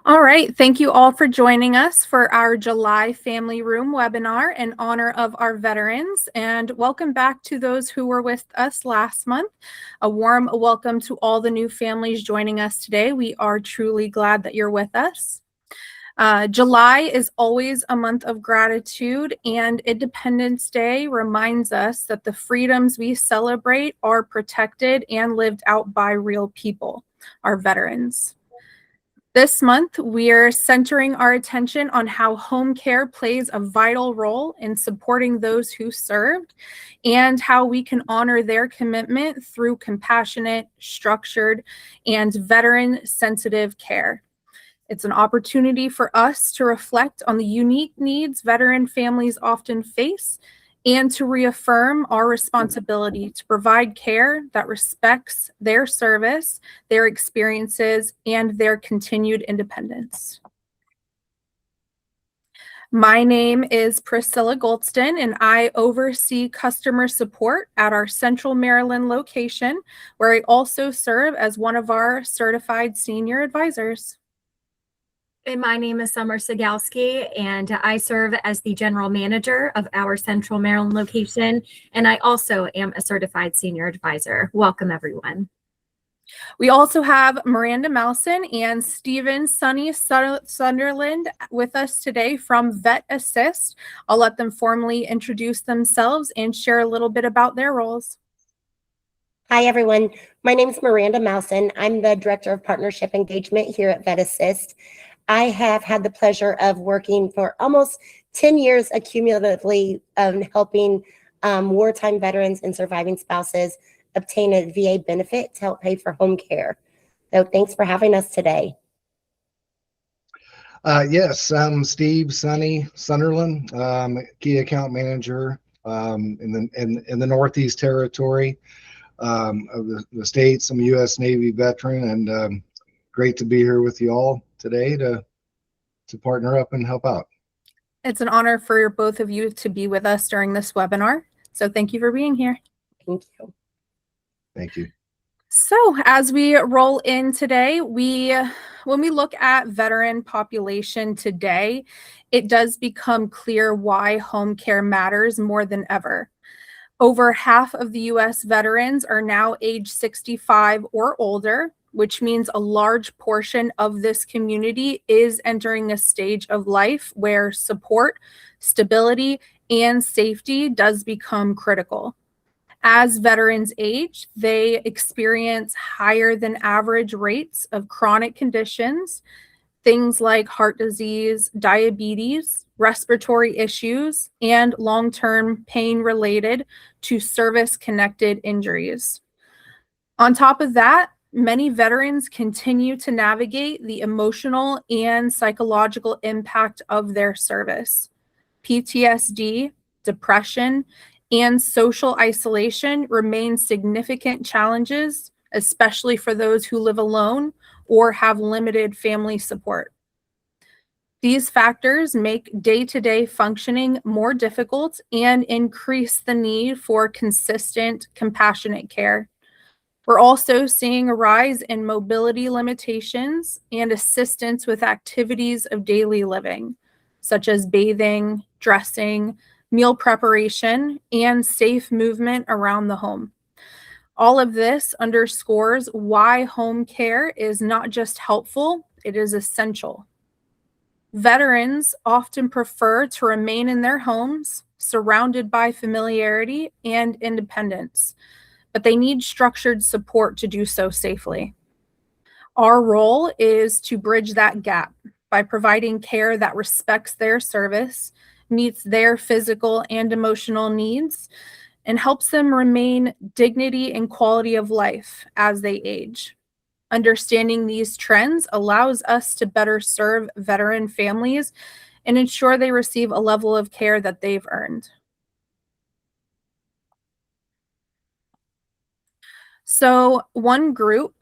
All right, thank you all for joining us for our July Family Room webinar in honor of our veterans, and welcome back to those who were with us last month. A warm welcome to all the new families joining us today. We are truly glad that you're with us. July is always a month of gratitude, and Independence Day reminds us that the freedoms we celebrate are protected and lived out by real people, our veterans. This month, we're centering our attention on how home care plays a vital role in supporting those who served and how we can honor their commitment through compassionate, structured, and veteran-sensitive care. It's an opportunity for us to reflect on the unique needs veteran families often face and to reaffirm our responsibility to provide care that respects their service, their experiences, and their continued independence. My name is Priscilla Goldston, and I oversee customer support at our Central Maryland location, where I also serve as one of our certified senior advisors. And my name is Summer Sigalski, and I serve as the general manager of our Central Maryland location, and I also am a certified senior advisor. Welcome, everyone. We also have Miranda Malson and Stephen Sunderland with us today from VetAssist. I'll let them formally introduce themselves and share a little bit about their roles. Hi, everyone. My name is Miranda Malson. I'm the Director of Partnership Engagement here at VetAssist. I have had the pleasure of working for almost 10 years accumulatively helping wartime veterans and surviving spouses obtain a VA benefit to help pay for home care. So thanks for having us today. Yes, I'm Steve Sunderland, key account manager in the Northeast Territory of the states. I'm a U.S. Navy veteran, and great to be here with you all today to partner up and help out. It's an honor for both of you to be with us during this webinar. So thank you for being here. Thank you. Thank you. So as we roll in today, when we look at veteran population today, it does become clear why home care matters more than ever. Over half of the U.S. veterans are now age 65 or older, which means a large portion of this community is entering a stage of life where support, stability, and safety does become critical. As veterans age, they experience higher than average rates of chronic conditions, things like heart disease, diabetes, respiratory issues, and long-term pain related to service-connected injuries. On top of that, many veterans continue to navigate the emotional and psychological impact of their service. PTSD, depression, and social isolation remain significant challenges, especially for those who live alone or have limited family support. These factors make day-to-day functioning more difficult and increase the need for consistent, compassionate care. We're also seeing a rise in mobility limitations and assistance with activities of daily living, such as bathing, dressing, meal preparation, and safe movement around the home. All of this underscores why home care is not just helpful, it is essential. Veterans often prefer to remain in their homes, surrounded by familiarity and independence, but they need structured support to do so safely. Our role is to bridge that gap by providing care that respects their service, meets their physical and emotional needs, and helps them remain dignity and quality of life as they age. Understanding these trends allows us to better serve veteran families and ensure they receive a level of care that they've earned. So one group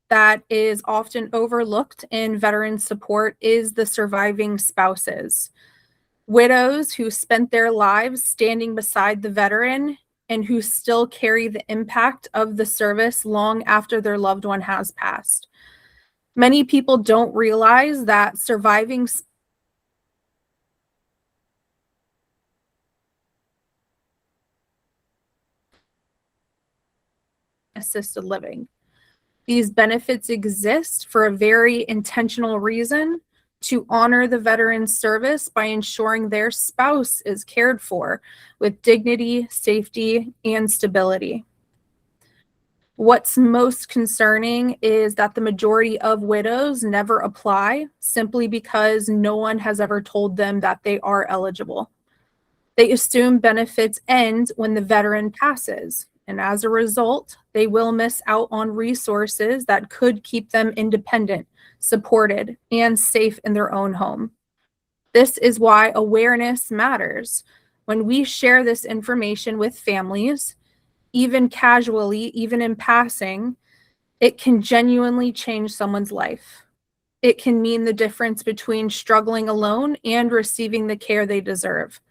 that is often overlooked in veteran support is the surviving spouses. Widows who spent their lives standing beside the veteran and who still carry the impact of the service long after their loved one has passed. Many people don't realize that surviving assisted living. These benefits exist for a very intentional reason: to honor the veteran's service by ensuring their spouse is cared for with dignity, safety, and stability. What's most concerning is that the majority of widows never apply simply because no one has ever told them that they are eligible. They assume benefits end when the veteran passes, and as a result, they will miss out on resources that could keep them independent, supported, and safe in their own home. This is why awareness matters. When we share this information with families, even casually, even in passing, it can genuinely change someone's life. It can mean the difference between struggling alone and receiving the care they deserve.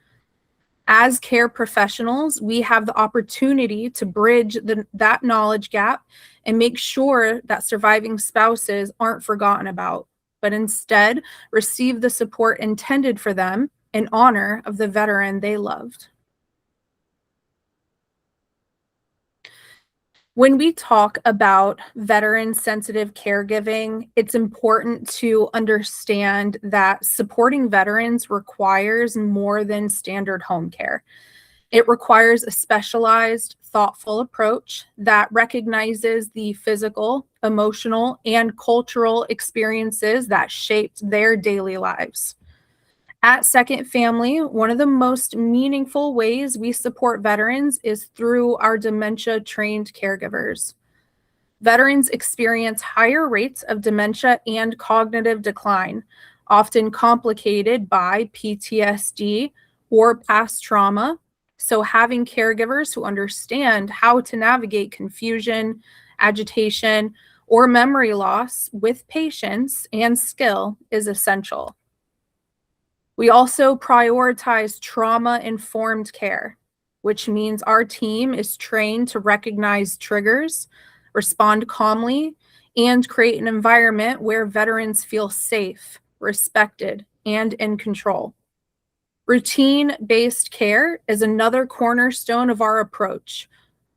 As care professionals, we have the opportunity to bridge that knowledge gap and make sure that surviving spouses aren't forgotten about, but instead receive the support intended for them in honor of the veteran they loved. When we talk about veteran-sensitive caregiving, it's important to understand that supporting veterans requires more than standard home care. It requires a specialized, thoughtful approach that recognizes the physical, emotional, and cultural experiences that shaped their daily lives. At Second Family, one of the most meaningful ways we support veterans is through our dementia-trained caregivers. Veterans experience higher rates of dementia and cognitive decline, often complicated by PTSD or past trauma. So having caregivers who understand how to navigate confusion, agitation, or memory loss with patience and skill is essential. We also prioritize trauma-informed care, which means our team is trained to recognize triggers, respond calmly, and create an environment where veterans feel safe, respected, and in control. Routine-based care is another cornerstone of our approach.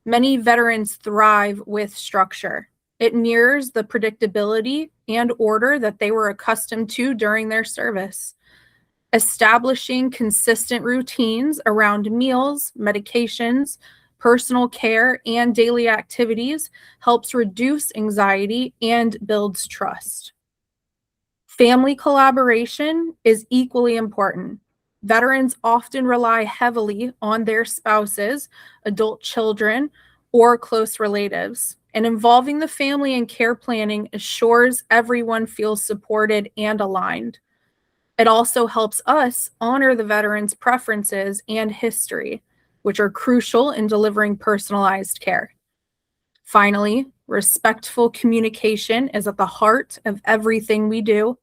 Many veterans thrive with structure. It mirrors the predictability and order that they were accustomed to during their service. Establishing consistent routines around meals, medications, personal care, and daily activities helps reduce anxiety and builds trust. Family collaboration is equally important. Veterans often rely heavily on their spouses, adult children, or close relatives, and involving the family in care planning assures everyone feels supported and aligned. It also helps us honor the veteran's preferences and history, which are crucial in delivering personalized care. Finally, respectful communication is at the heart of everything we do.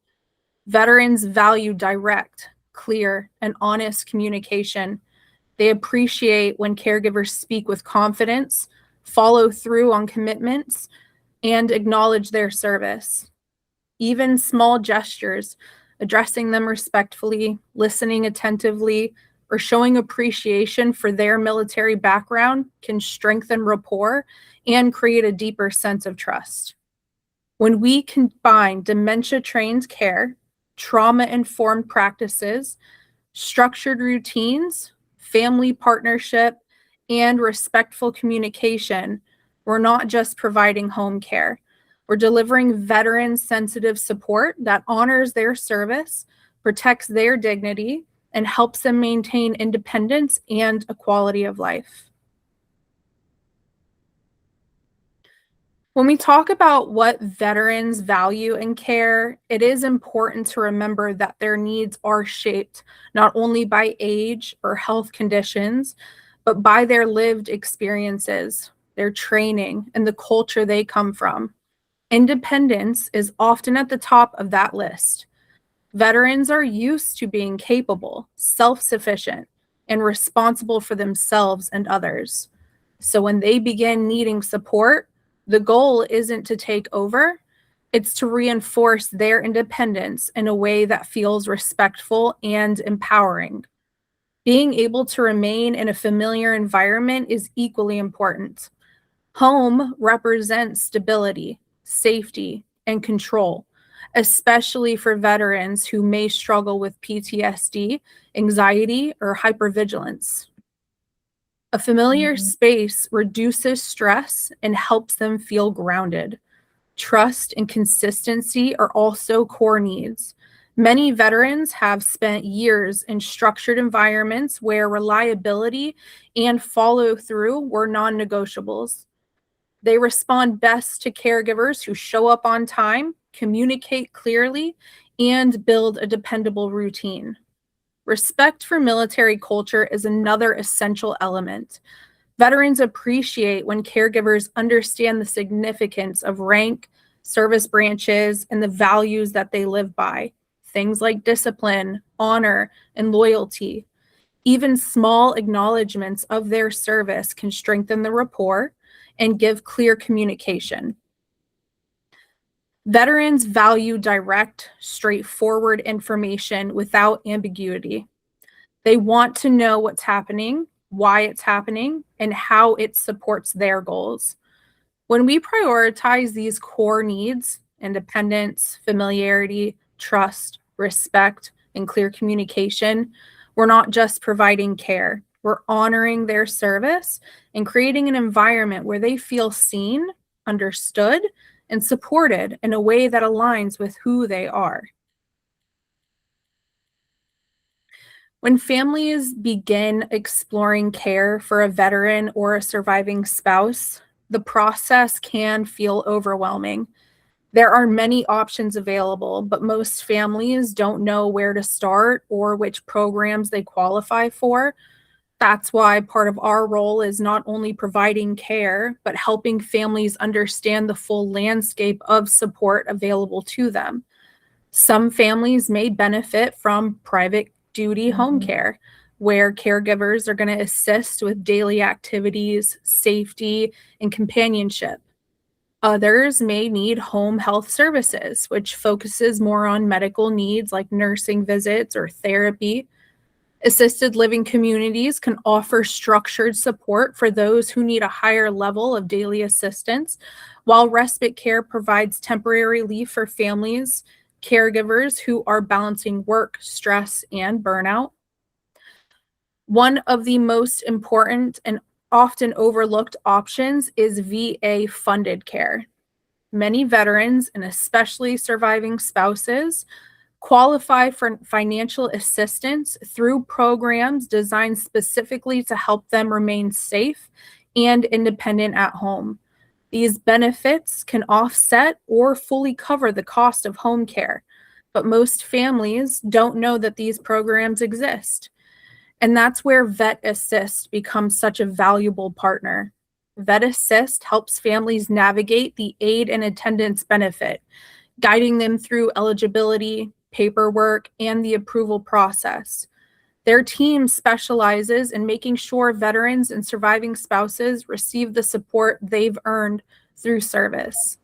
Veterans value direct, clear, and honest communication. They appreciate when caregivers speak with confidence, follow through on commitments, and acknowledge their service. Even small gestures, addressing them respectfully, listening attentively, or showing appreciation for their military background can strengthen rapport and create a deeper sense of trust. When we combine dementia-trained care, trauma-informed practices, structured routines, family partnership, and respectful communication, we're not just providing home care. We're delivering veteran-sensitive support that honors their service, protects their dignity, and helps them maintain independence and a quality of life. When we talk about what veterans value in care, it is important to remember that their needs are shaped not only by age or health conditions, but by their lived experiences, their training, and the culture they come from. Independence is often at the top of that list. Veterans are used to being capable, self-sufficient, and responsible for themselves and others. So when they begin needing support, the goal isn't to take over, It's to reinforce their independence in a way that feels respectful and empowering. Being able to remain in a familiar environment is equally important. Home represents stability, safety, and control, especially for veterans who may struggle with PTSD, anxiety, or hypervigilance. A familiar space reduces stress and helps them feel grounded. Trust and consistency are also core needs. Many veterans have spent years in structured environments where reliability and follow through were non-negotiables. They respond best to caregivers who show up on time, communicate clearly, and build a dependable routine. Respect for military culture is another essential element. Veterans appreciate when caregivers understand the significance of rank, service branches, and the values that they live by. Things like discipline, honor, and loyalty. Even small acknowledgments of their service can strengthen the rapport and give clear communication. Veterans value direct, straightforward information without ambiguity. They want to know what's happening, why it's happening, and how it supports their goals. When we prioritize these core needs, independence, familiarity, trust, respect, and clear communication, we're not just providing care. We're honoring their service and creating an environment where they feel seen, understood, and supported in a way that aligns with who they are. When families begin exploring care for a veteran or a surviving spouse, the process can feel overwhelming. There are many options available, but most families don't know where to start or which programs they qualify for. That's why part of our role is not only providing care, but helping families understand the full landscape of support available to them. Some families may benefit from private duty home care, where caregivers are going to assist with daily activities, safety, and companionship. Others may need home health services, which focuses more on medical needs like nursing visits or therapy. Assisted living communities can offer structured support for those who need a higher level of daily assistance, while respite care provides temporary relief for families, caregivers who are balancing work, stress, and burnout. One of the most important and often overlooked options is VA-funded care. Many veterans, and especially surviving spouses, qualify for financial assistance through programs designed specifically to help them remain safe and independent at home. These benefits can offset or fully cover the cost of home care, but most families don't know that these programs exist. And that's where VetAssist becomes such a valuable partner. VetAssist helps families navigate the aid and attendance benefit, guiding them through eligibility, paperwork, and the approval process. Their team specializes in making sure veterans and surviving spouses receive the support they've earned through service.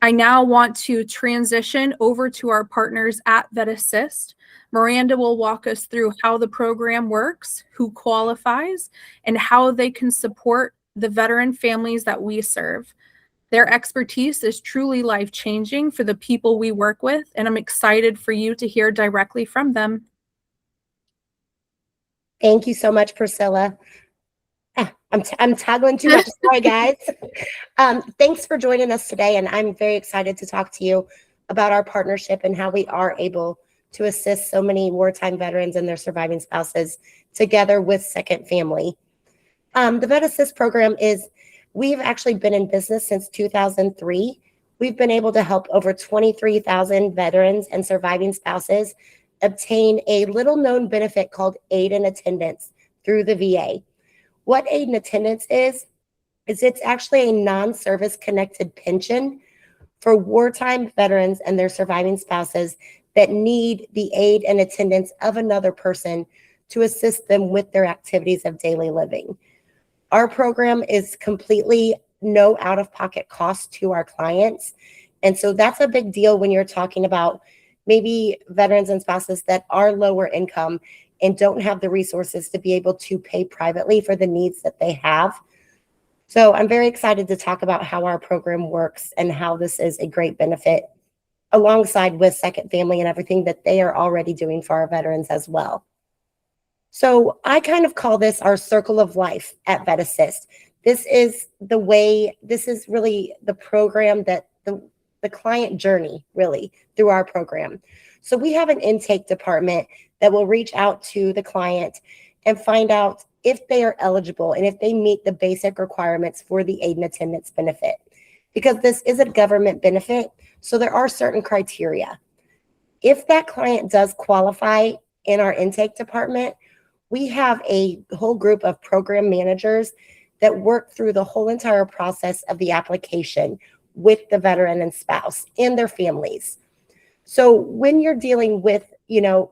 I now want to transition over to our partners at VetAssist. Miranda will walk us through how the program works, who qualifies, and how they can support the veteran families that we serve. Their expertise is truly life-changing for the people we work with, and I'm excited for you to hear directly from them. Thank you so much, Priscilla. I'm toggling too much. Sorry, guys. Thanks for joining us today, and I'm very excited to talk to you about our partnership and how we are able to assist so many wartime veterans and their surviving spouses together with Second Family. The VetAssist program we've actually been in business since 2003. We've been able to help over 23,000 veterans and surviving spouses obtain a little-known benefit called aid and attendance through the VA. What aid and attendance is it's actually a non-service connected pension for wartime veterans and their surviving spouses that need the aid and attendance of another person to assist them with their activities of daily living. Our program is completely no out-of-pocket cost to our clients, And so that's a big deal when you're talking about maybe veterans and spouses that are lower income and don't have the resources to be able to pay privately for the needs that they have. So I'm very excited to talk about how our program works and how this is a great benefit alongside with Second Family and everything that they are already doing for our veterans as well. So I kind of call this our circle of life at VetAssist. This is really the program that the client journey really through our program. So we have an intake department that will reach out to the client and find out if they are eligible and if they meet the basic requirements for the aid and attendance benefit. Because this is a government benefit, so there are certain criteria. If that client does qualify in our intake department, we have a whole group of program managers that work through the whole entire process of the application with the veteran and spouse and their families. So when you're dealing with,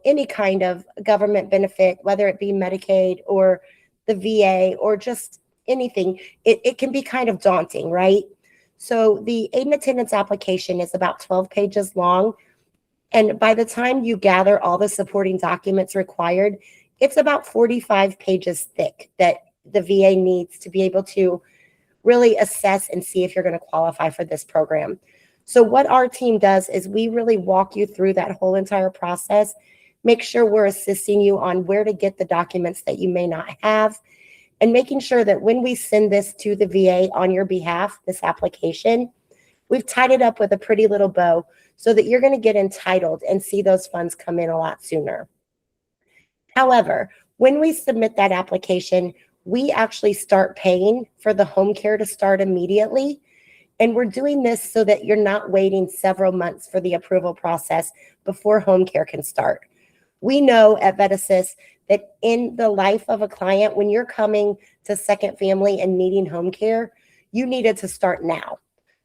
any kind of government benefit, whether it be Medicaid or the VA or just anything, it can be kind of daunting, right? So the aid and attendance application is about 12 pages long. And by the time you gather all the supporting documents required, it's about 45 pages thick that the VA needs to be able to really assess and see if you're going to qualify for this program. So what our team does is we really walk you through that whole entire process, make sure we're assisting you on where to get the documents that you may not have, and making sure that when we send this to the VA on your behalf, this application, we've tied it up with a pretty little bow so that you're going to get entitled and see those funds come in a lot sooner. However, when we submit that application, we actually start paying for the home care to start immediately. And we're doing this so that you're not waiting several months for the approval process before home care can start. We know at VetAssist that in the life of a client, when you're coming to Second Family and needing home care, you need it to start now.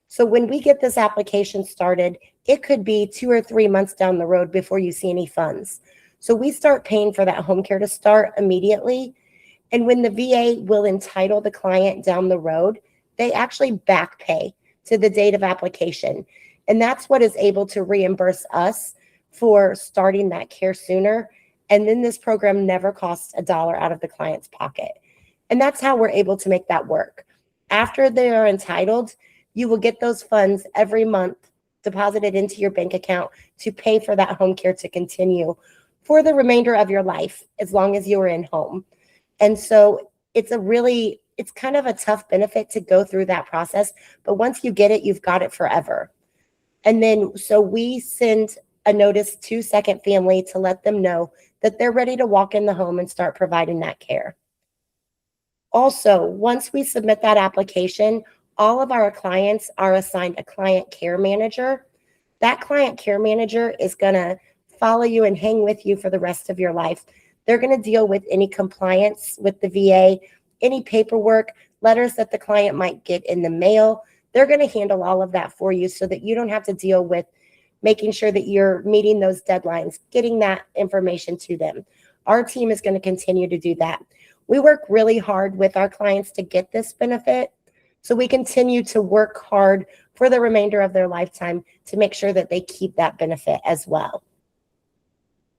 So when we get this application started, it could be 2 or 3 months down the road before you see any funds. So we start paying for that home care to start immediately. And when the VA will entitle the client down the road, they actually back pay to the date of application. And that's what is able to reimburse us for starting that care sooner. And then this program never costs $1 out of the client's pocket. And that's how we're able to make that work. After they are entitled, you will get those funds every month deposited into your bank account to pay for that home care to continue for the remainder of your life, as long as you are in home. And so it's kind of a tough benefit to go through that process, but once you get it, you've got it forever. And then, so we send a notice to Second Family to let them know that they're ready to walk in the home and start providing that care. Also, once we submit that application, all of our clients are assigned a client care manager. That client care manager is going to follow you and hang with you for the rest of your life. They're going to deal with any compliance with the VA, any paperwork, letters that the client might get in the mail. They're going to handle all of that for you so that you don't have to deal with making sure that you're meeting those deadlines, getting that information to them. Our team is going to continue to do that. We work really hard with our clients to get this benefit, so we continue to work hard for the remainder of their lifetime to make sure that they keep that benefit as well.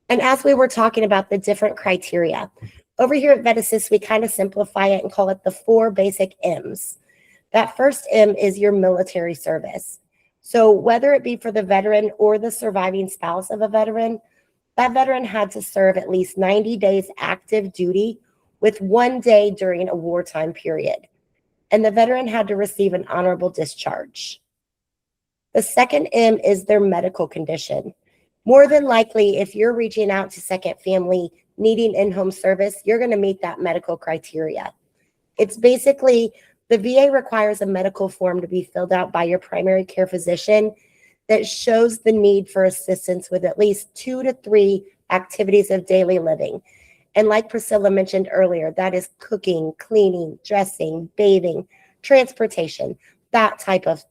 And as we were talking about the different criteria, over here at VetAssist, we kind of simplify it and call it the 4 basic M's. That first M is your military service. So whether it be for the veteran or the surviving spouse of a veteran, that veteran had to serve at least 90 days active duty with 1 day during a wartime period. And the veteran had to receive an honorable discharge. The second M is their medical condition. More than likely, if you're reaching out to Second Family needing in-home service, you're going to meet that medical criteria. It's basically, the VA requires a medical form to be filled out by your primary care physician that shows the need for assistance with at least 2 to 3 activities of daily living. And like Priscilla mentioned earlier, that is cooking, cleaning, dressing, bathing, transportation, that type of,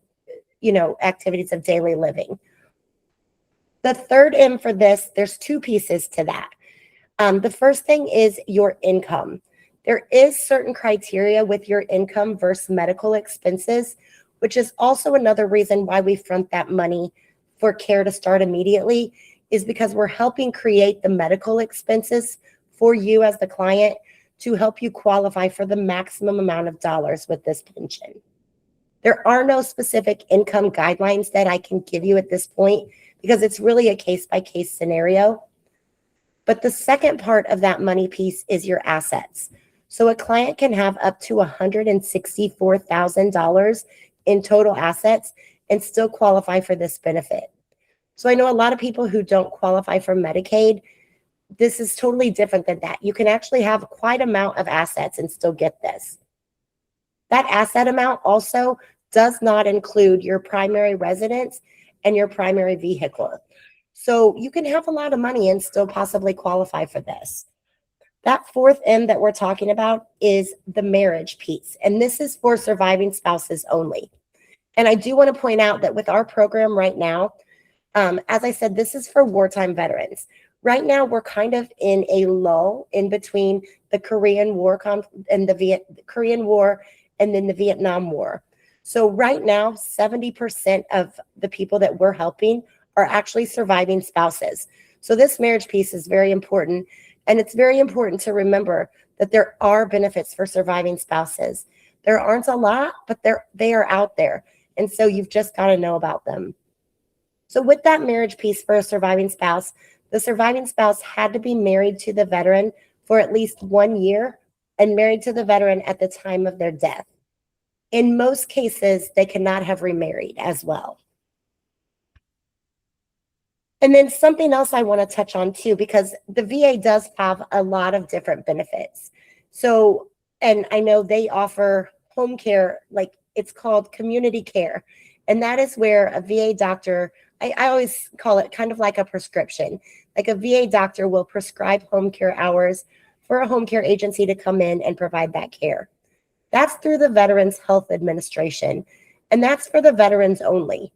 activities of daily living. The third M for this, there's 2 pieces to that. The first thing is your income. There is certain criteria with your income versus medical expenses. which is also another reason why we front that money for care to start immediately, is because we're helping create the medical expenses for you as the client to help you qualify for the maximum amount of dollars with this pension. There are no specific income guidelines that I can give you at this point because it's really a case-by-case scenario. But the second part of that money piece is your assets. So a client can have up to $164,000 in total assets and still qualify for this benefit. So I know a lot of people who don't qualify for Medicaid. This is totally different than that. You can actually have quite amount of assets and still get this. That asset amount also does not include your primary residence and your primary vehicle. So you can have a lot of money and still possibly qualify for this. That fourth M that we're talking about is the marriage piece. And this is for surviving spouses only. And I do want to point out that with our program right now, as I said, this is for wartime veterans. Right now, we're kind of in a lull in between the Korean War and the Korean War and then the Vietnam War. So right now, 70% of the people that we're helping are actually surviving spouses. So this marriage piece is very important. And it's very important to remember that there are benefits for surviving spouses. There aren't a lot, but they are out there. And so you've just got to know about them. So with that marriage piece for a surviving spouse, the surviving spouse had to be married to the veteran for at least 1 year and married to the veteran at the time of their death. In most cases, they cannot have remarried as well. And then something else I want to touch on too, because the VA does have a lot of different benefits. So, and I know they offer home care, like it's called community care. And that is where a VA doctor, I always call it kind of like a prescription. Like a VA doctor will prescribe home care hours for a home care agency to come in and provide that care. That's through the Veterans Health Administration, and that's for the veterans only.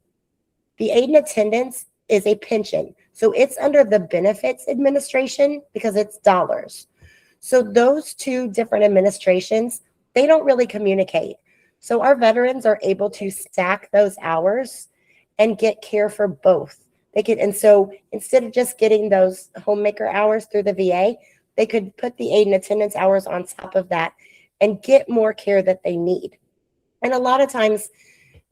The aid and attendance is a pension, so it's under the Benefits Administration because it's dollars. So those two different administrations, they don't really communicate. So our veterans are able to stack those hours and get care for both. They could, and so instead of just getting those homemaker hours through the VA, they could put the aid and attendance hours on top of that and get more care that they need. And a lot of times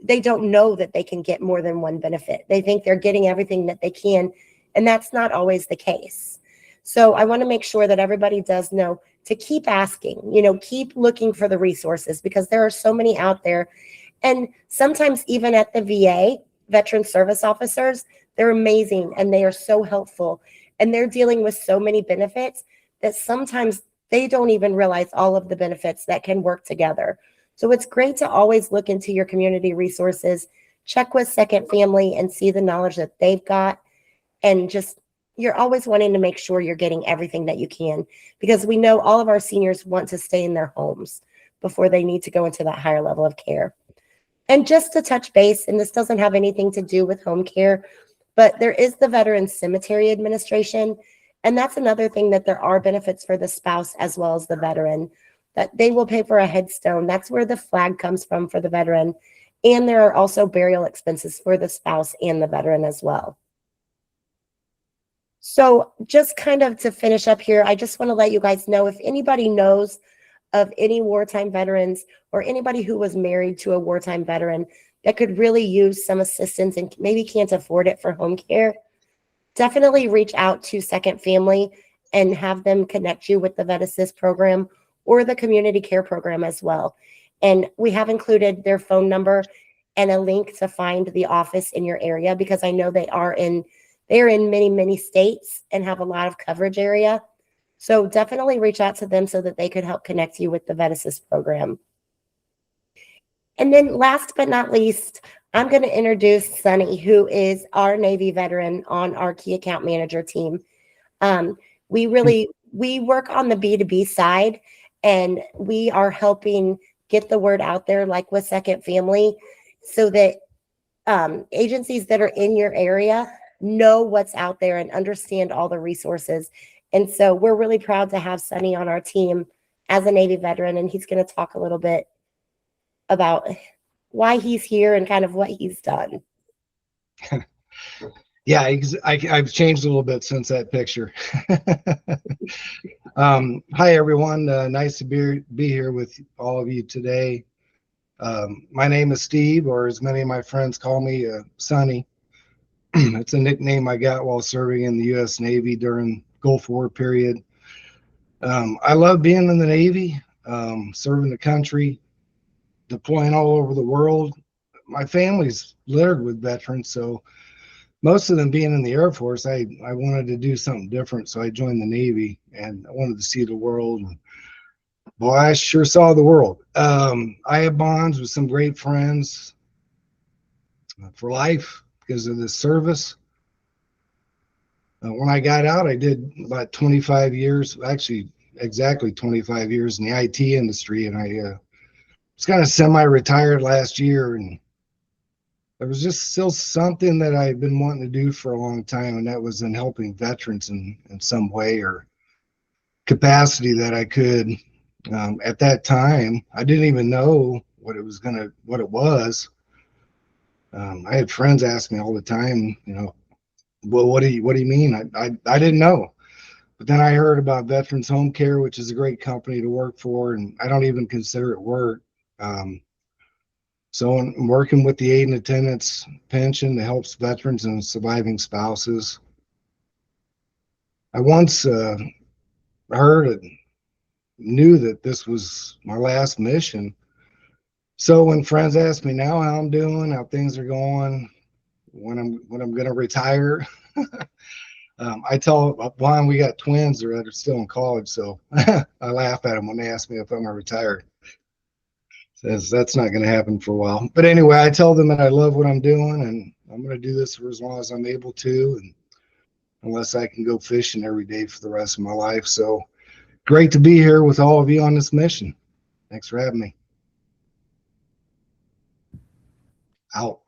they don't know that they can get more than one benefit. They think they're getting everything that they can, and that's not always the case. So I want to make sure that everybody does know to keep asking, keep looking for the resources because there are so many out there. And sometimes even at the VA, veteran service officers, they're amazing and they are so helpful. And they're dealing with so many benefits that sometimes they don't even realize all of the benefits that can work together. So it's great to always look into your community resources, check with Second Family and see the knowledge that they've got. And just, you're always wanting to make sure you're getting everything that you can because we know all of our seniors want to stay in their homes before they need to go into that higher level of care. And just to touch base, and this doesn't have anything to do with home care, but there is the Veterans Cemetery Administration. And that's another thing that there are benefits for the spouse as well as the veteran, that they will pay for a headstone. That's where the flag comes from for the veteran. And there are also burial expenses for the spouse and the veteran as well. So just kind of to finish up here, I just want to let you guys know if anybody knows of any wartime veterans or anybody who was married to a wartime veteran that could really use some assistance and maybe can't afford it for home care, definitely reach out to Second Family and have them connect you with the VetAssist program or the community care program as well. And we have included their phone number and a link to find the office in your area because I know they're in many, many states and have a lot of coverage area. So definitely reach out to them so that they could help connect you with the VetAssist program. And then last but not least, I'm going to introduce Sunny, who is our Navy veteran on our key account manager team. We work on the B2B side, and we are helping get the word out there, like with Second Family, so that agencies that are in your area know what's out there and understand all the resources. And so we're really proud to have Sunny on our team as a Navy veteran, and he's going to talk a little bit about why he's here and kind of what he's done. Yeah, I've changed a little bit since that picture. Hi, everyone. Nice to be here with all of you today. My name is Steve, or as many of my friends call me, Sonny. It's a nickname I got while serving in the U.S. Navy during Gulf War period. I love being in the Navy, serving the country, deploying all over the world. My family's littered with veterans, so most of them being in the Air Force, I wanted to do something different. So I joined the Navy and I wanted to see the world. And boy, I sure saw the world. I have bonds with some great friends for life because of this service. When I got out, I did about 25 years, actually exactly 25 years in the IT industry. And I was kind of semi-retired last year, and there was just still something that I've been wanting to do for a long time, and that was in helping veterans in some way or capacity that I could. At that time, I didn't even know what it was. I had friends ask me all the time, well, what do you mean? I didn't know. But then I heard about Veterans Home Care, which is a great company to work for, and I don't even consider it work. So I'm working with the aid and attendance pension that helps veterans and surviving spouses. I once heard and knew that this was my last mission. So when friends ask me now how I'm doing, how things are going, when I'm going to retire, I tell one, we got twins that are still in college, so I laugh at them when they ask me if I'm going to retire. Says that's not going to happen for a while. But anyway, I tell them that I love what I'm doing and I'm going to do this for as long as I'm able to, and unless I can go fishing every day for the rest of my life. So great to be here with all of you on this mission. Thanks for having me. Out.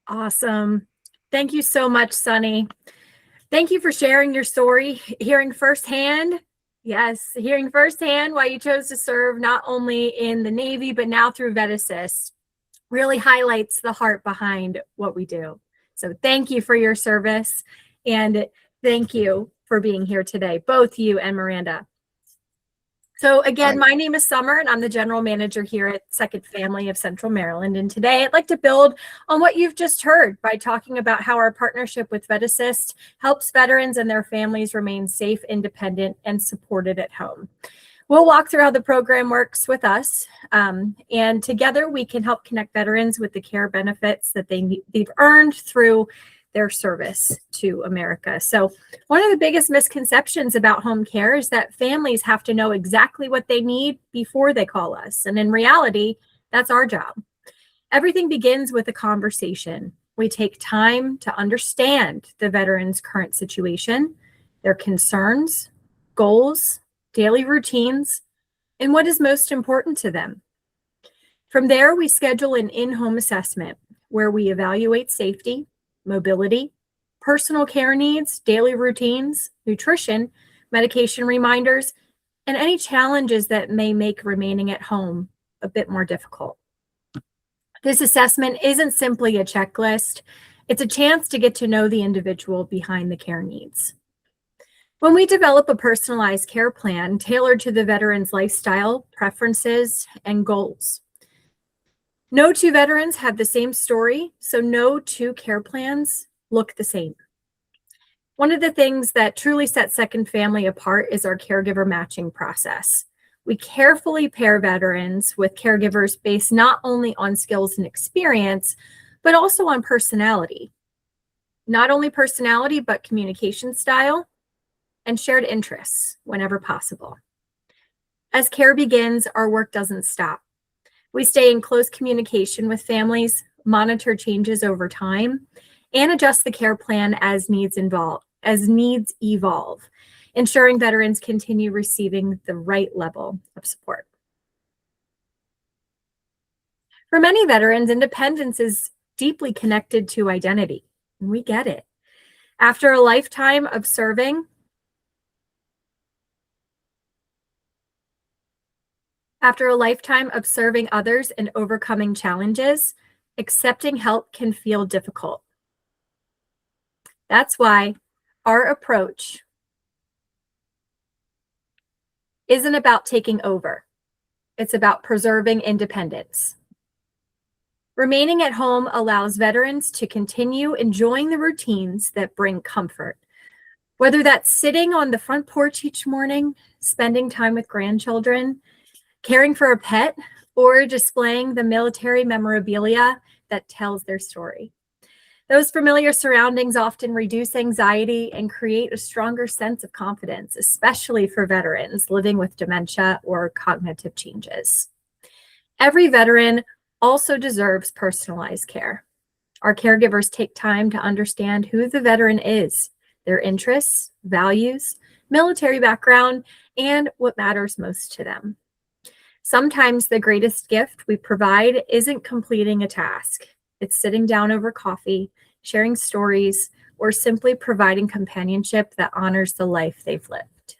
Awesome. Thank you so much, Sonny. Thank you for sharing your story, hearing firsthand why you chose to serve not only in the Navy, but now through VetAssist. Really highlights the heart behind what we do. So thank you for your service, and thank you for being here today, both you and Miranda. So again, my name is Summer, and I'm the general manager here at Second Family of Central Maryland. And today I'd like to build on what you've just heard by talking about how our partnership with VetAssist helps veterans and their families remain safe, independent, and supported at home. We'll walk through how the program works with us, and together we can help connect veterans with the care benefits that they've earned through their service to America. So one of the biggest misconceptions about home care is that families have to know exactly what they need before they call us. And in reality, that's our job. Everything begins with a conversation. We take time to understand the veteran's current situation, their concerns, goals, daily routines, and what is most important to them. From there, we schedule an in-home assessment where we evaluate safety, mobility, personal care needs, daily routines, nutrition, medication reminders, and any challenges that may make remaining at home a bit more difficult. This assessment isn't simply a checklist. It's a chance to get to know the individual behind the care needs. When we develop a personalized care plan tailored to the veteran's lifestyle, preferences, and goals, no two veterans have the same story, so no two care plans look the same. One of the things that truly sets Second Family apart is our caregiver matching process. We carefully pair veterans with caregivers based not only on skills and experience, but also on personality. Not only personality, but communication style and shared interests whenever possible. As care begins, our work doesn't stop. We stay in close communication with families, monitor changes over time, and adjust the care plan as needs evolve, ensuring veterans continue receiving the right level of support. For many veterans, independence is deeply connected to identity, and we get it. After a lifetime of serving, After a lifetime of serving others and overcoming challenges, accepting help can feel difficult. That's why our approach isn't about taking over. It's about preserving independence. Remaining at home allows veterans to continue enjoying the routines that bring comfort. Whether that's sitting on the front porch each morning, spending time with grandchildren, caring for a pet, or displaying the military memorabilia that tells their story. Those familiar surroundings often reduce anxiety and create a stronger sense of confidence, especially for veterans living with dementia or cognitive changes. Every veteran also deserves personalized care. Our caregivers take time to understand who the veteran is, their interests, values, military background, and what matters most to them. Sometimes the greatest gift we provide isn't completing a task. It's sitting down over coffee, sharing stories, or simply providing companionship that honors the life they've lived.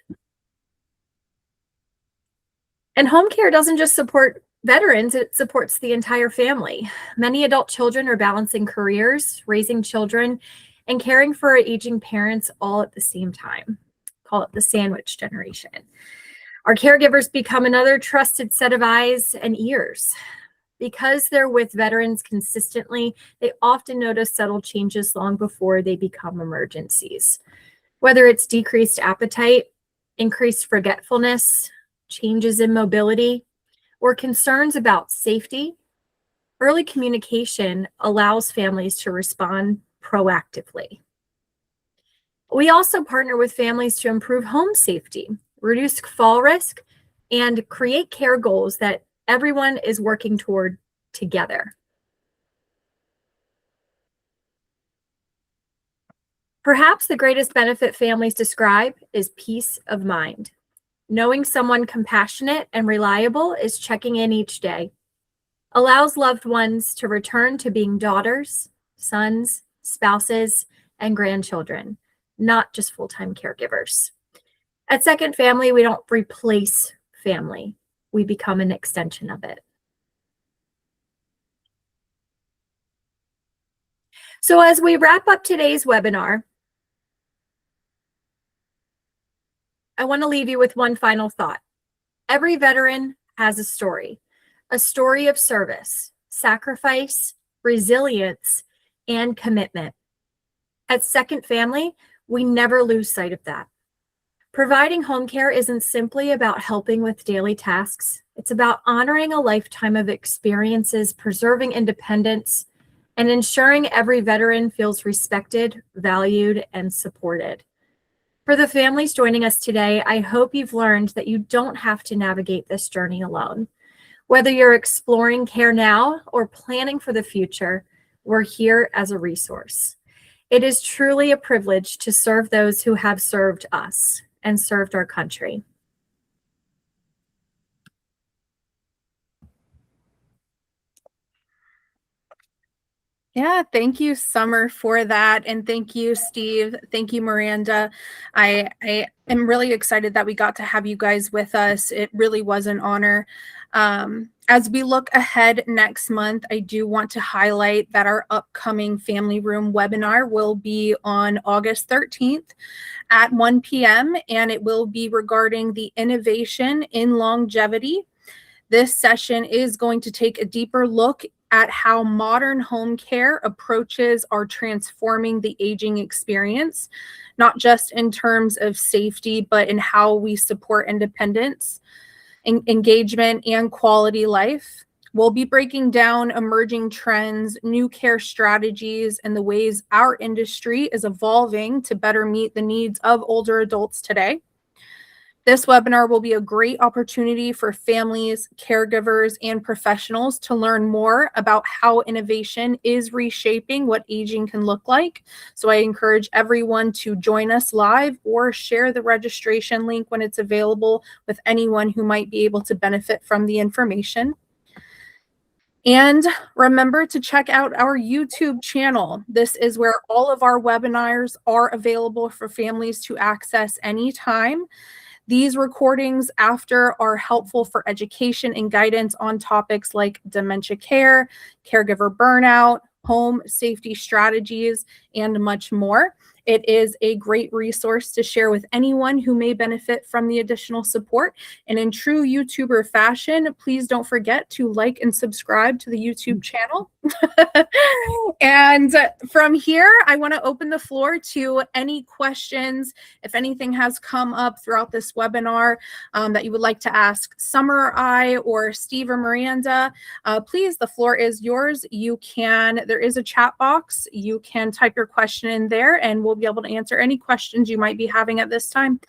And home care doesn't just support veterans, it supports the entire family. Many adult children are balancing careers, raising children, and caring for aging parents all at the same time. Call it the sandwich generation. Our caregivers become another trusted set of eyes and ears. Because they're with veterans consistently, they often notice subtle changes long before they become emergencies. Whether it's decreased appetite, increased forgetfulness, changes in mobility, or concerns about safety, early communication allows families to respond proactively. We also partner with families to improve home safety, reduce fall risk, and create care goals that everyone is working toward together. Perhaps the greatest benefit families describe is peace of mind. Knowing someone compassionate and reliable is checking in each day, allows loved ones to return to being daughters, sons, spouses, and grandchildren, not just full-time caregivers. At Second Family, we don't replace family. We become an extension of it. So as we wrap up today's webinar, I want to leave you with one final thought. Every veteran has a story of service, sacrifice, resilience, and commitment. At Second Family, we never lose sight of that. Providing home care isn't simply about helping with daily tasks. It's about honoring a lifetime of experiences, preserving independence, and ensuring every veteran feels respected, valued, and supported. For the families joining us today, I hope you've learned that you don't have to navigate this journey alone. Whether you're exploring care now or planning for the future, we're here as a resource. It is truly a privilege to serve those who have served us and served our country. Yeah, thank you, Summer, for that. And thank you, Steve. Thank you, Miranda. I am really excited that we got to have you guys with us. It really was an honor. As we look ahead next month, I do want to highlight that our upcoming Family Room webinar will be on August 13th at 1 p.m. and it will be regarding the innovation in longevity. This session is going to take a deeper look at how modern home care approaches are transforming the aging experience, not just in terms of safety, but in how we support independence, engagement, and quality life. We'll be breaking down emerging trends, new care strategies, and the ways our industry is evolving to better meet the needs of older adults today. This webinar will be a great opportunity for families, caregivers, and professionals to learn more about how innovation is reshaping what aging can look like. So I encourage everyone to join us live or share the registration link when it's available with anyone who might be able to benefit from the information. And remember to check out our YouTube channel. This is where all of our webinars are available for families to access anytime. These recordings after are helpful for education and guidance on topics like dementia care, caregiver burnout, home safety strategies, and much more. It is a great resource to share with anyone who may benefit from the additional support. And in true YouTuber fashion, please don't forget to like and subscribe to the YouTube channel. And from here, I want to open the floor to any questions. If anything has come up throughout this webinar that you would like to ask Summer or I, or Steve or Miranda, please, the floor is yours. There is a chat box. You can type your question in there and we'll be able to answer any questions you might be having at this time.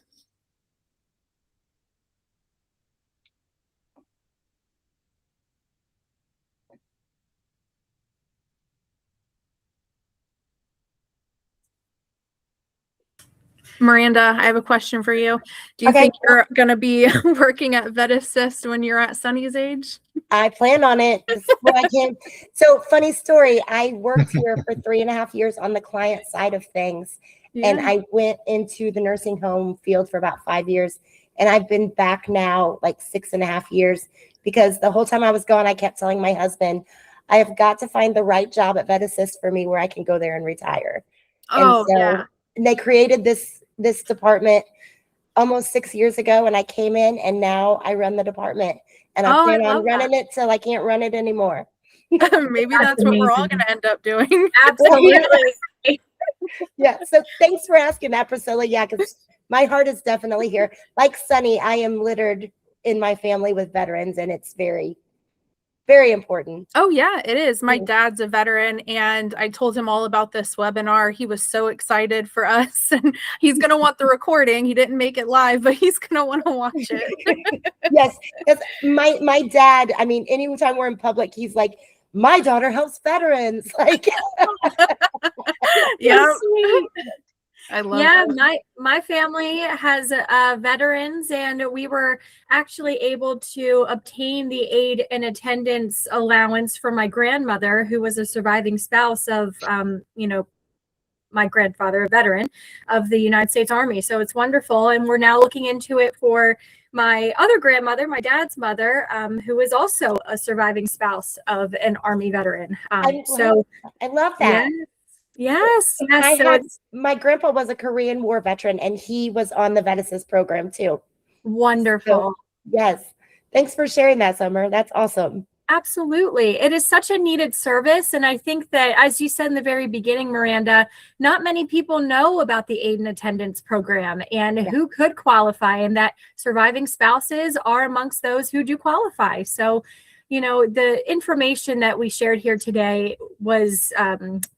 Miranda, I have a question for you. Do you think you're going to be working at VetAssist when you're at Sunny's age? I plan on it. I can. So, funny story. I worked here for 3.5 years on the client side of things. Yeah. And I went into the nursing home field for about 5 years. And I've been back now like 6.5 years, because the whole time I was gone, I kept telling my husband, I have got to find the right job at VetAssist for me where I can go there and retire. Oh, and so, yeah. They created this department almost 6 years ago, and I came in, and now I run the department, and I plan on running it till I can't run it anymore. Maybe that's what we're all going to end up doing. Absolutely. Yeah. So thanks for asking that, Priscilla. Yeah, because my heart is definitely here. Like Sunny, I am littered in my family with veterans, and it's very, very important. Oh, yeah, it is. My dad's a veteran, and I told him all about this webinar. He was so excited for us, and he's going to want the recording. He didn't make it live, but he's going to want to watch it. Yes. My dad, I mean, anytime we're in public, he's like, my daughter helps veterans. Like, yeah. I love that. My family has veterans, and we were actually able to obtain the aid and attendance allowance for my grandmother, who was a surviving spouse of my grandfather, a veteran of the United States Army. So it's wonderful, and we're now looking into it for my other grandmother, my dad's mother, who is also a surviving spouse of an Army veteran. I love that. Yes. My grandpa was a Korean War veteran, and he was on the VetAssist program too. Wonderful. So, yes. Thanks for sharing that, Summer. That's awesome. Absolutely. It is such a needed service. And I think that, as you said in the very beginning, Miranda, not many people know about the aid and attendance program and who could qualify, and that surviving spouses are amongst those who do qualify. So, the information that we shared here today was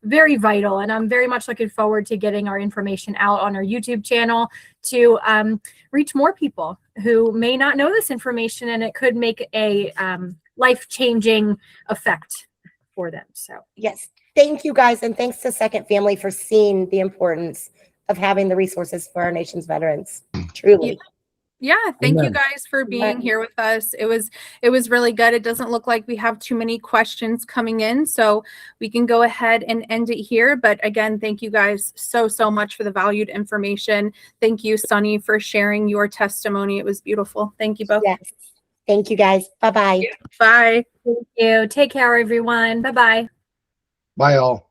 very vital, and I'm very much looking forward to getting our information out on our YouTube channel to reach more people who may not know this information, and it could make a life-changing effect for them. So, yes, thank you guys, and thanks to Second Family for seeing the importance of having the resources for our nation's veterans. Truly. Yeah, thank you guys for being here with us. It was really good. It doesn't look like we have too many questions coming in, so we can go ahead and end it here. But again, thank you guys so much for the valued information. Thank you, Sunny, for sharing your testimony. It was beautiful. Thank you both. Yes. Thank you, guys. Bye-bye. Bye. Thank you. Take care, everyone. Bye-bye. Bye, all.